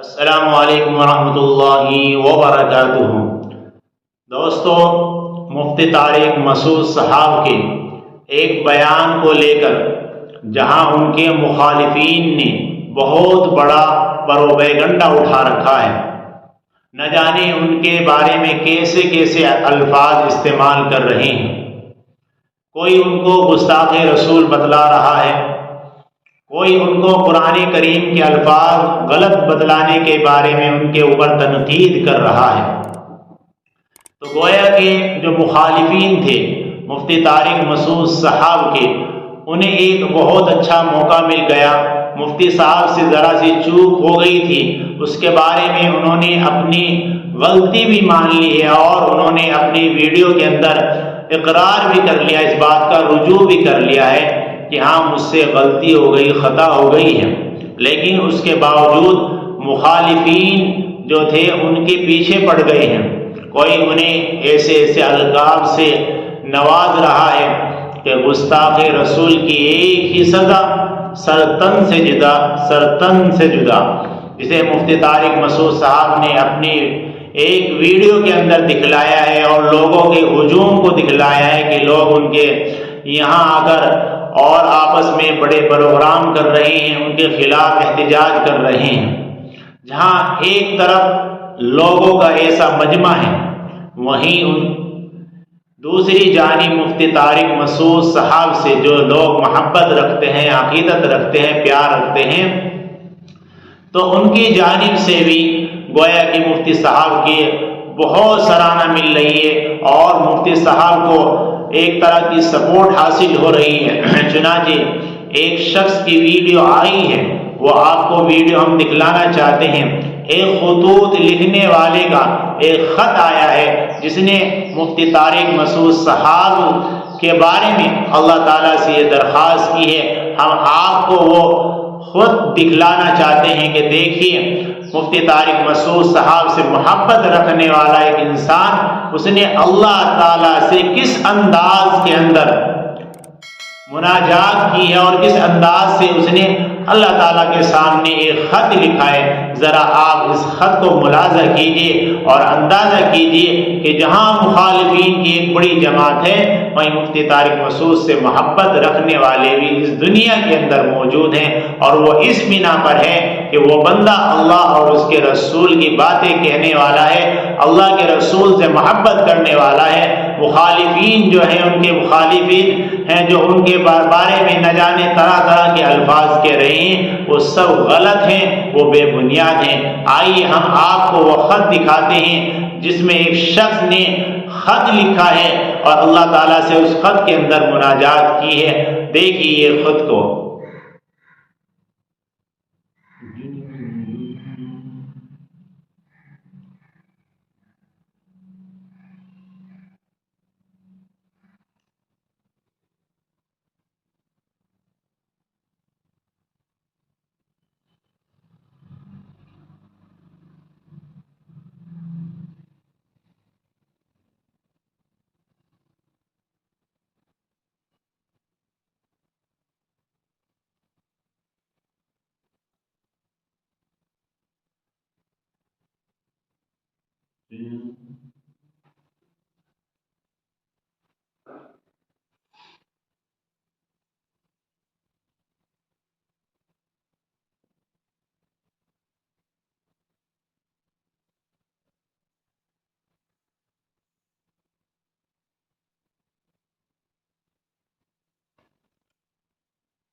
السلام علیکم ورحمۃ اللہ وبرکاتہ۔ دوستو، مفتی طارق مسعود صاحب کے ایک بیان کو لے کر جہاں ان کے مخالفین نے بہت بڑا پروپیگنڈا اٹھا رکھا ہے، نہ جانے ان کے بارے میں کیسے کیسے الفاظ استعمال کر رہے ہیں۔ کوئی ان کو گستاخ رسول بتلا رہا ہے، کوئی ان کو قرآن کریم کے الفاظ غلط بتلانے کے بارے میں ان کے اوپر تنقید کر رہا ہے۔ تو گویا کہ جو مخالفین تھے مفتی طارق مسعود صاحب کے، انہیں ایک بہت اچھا موقع مل گیا۔ مفتی صاحب سے ذرا سی چوک ہو گئی تھی، اس کے بارے میں انہوں نے اپنی غلطی بھی مان لی ہے اور انہوں نے اپنی ویڈیو کے اندر اقرار بھی کر لیا، اس بات کا رجوع بھی کر لیا ہے کہ ہاں مجھ سے غلطی ہو گئی، خطا ہو گئی ہے۔ لیکن اس کے باوجود مخالفین جو تھے ان کے پیچھے پڑ گئے ہیں۔ کوئی انہیں ایسے ایسے القاب سے نواز رہا ہے کہ گستاخ رسول کی ایک ہی سزا، سرتن سے جدا، سرتن سے جدا، جسے مفتی طارق مسعود صاحب نے اپنی ایک ویڈیو کے اندر دکھلایا ہے اور لوگوں کے ہجوم کو دکھلایا ہے کہ لوگ ان کے یہاں آ کر اور آپس میں بڑے پروگرام کر رہے ہیں، ان کے خلاف احتجاج کر رہے ہیں۔ جہاں ایک طرف لوگوں کا ایسا مجمع ہے، وہیں دوسری جانب مفتی طارق مسعود صاحب سے جو لوگ محبت رکھتے ہیں، عقیدت رکھتے ہیں، پیار رکھتے ہیں، تو ان کی جانب سے بھی گویا کہ مفتی صاحب کی بہت سراہنا مل رہی ہے اور مفتی صاحب کو ایک طرح کی سپورٹ حاصل ہو رہی ہے۔ چنانچہ ایک شخص کی ویڈیو آئی ہے، وہ آپ کو ویڈیو ہم دکھلانا چاہتے ہیں۔ ایک خطوط لکھنے والے کا ایک خط آیا ہے جس نے مفتی طارق مسعود صاحب کے بارے میں اللہ تعالیٰ سے یہ درخواست کی ہے۔ ہم آپ کو وہ خود دکھلانا چاہتے ہیں کہ دیکھیے مفتی طارق مسعود صاحب سے محبت رکھنے والا ایک انسان، اس نے اللہ تعالیٰ سے کس انداز کے اندر مناجات کی ہے اور کس انداز سے اس نے اللہ تعالیٰ کے سامنے ایک خط لکھا ہے۔ ذرا آپ اس خط کو ملاحظہ کیجئے اور اندازہ کیجئے کہ جہاں مخالفین کی ایک بڑی جماعت ہے، وہیں مفتی طارق مسعود سے محبت رکھنے والے بھی اس دنیا کے اندر موجود ہیں، اور وہ اس بنا پر ہے کہ وہ بندہ اللہ اور اس کے رسول کی باتیں کہنے والا ہے، اللہ کے رسول سے محبت کرنے والا ہے۔ مخالفین جو ہیں، ان کے مخالفین ہیں جو ان کے بارے میں نہ جانے طرح طرح کے الفاظ کہہ رہے ہیں، وہ سب غلط ہیں، وہ بے بنیاد ہیں۔ آئیے ہم آپ کو وہ خط دکھاتے ہیں جس میں ایک شخص نے خط لکھا ہے اور اللہ تعالیٰ سے اس خط کے اندر مناجات کی ہے۔ دیکھیے یہ خط کو۔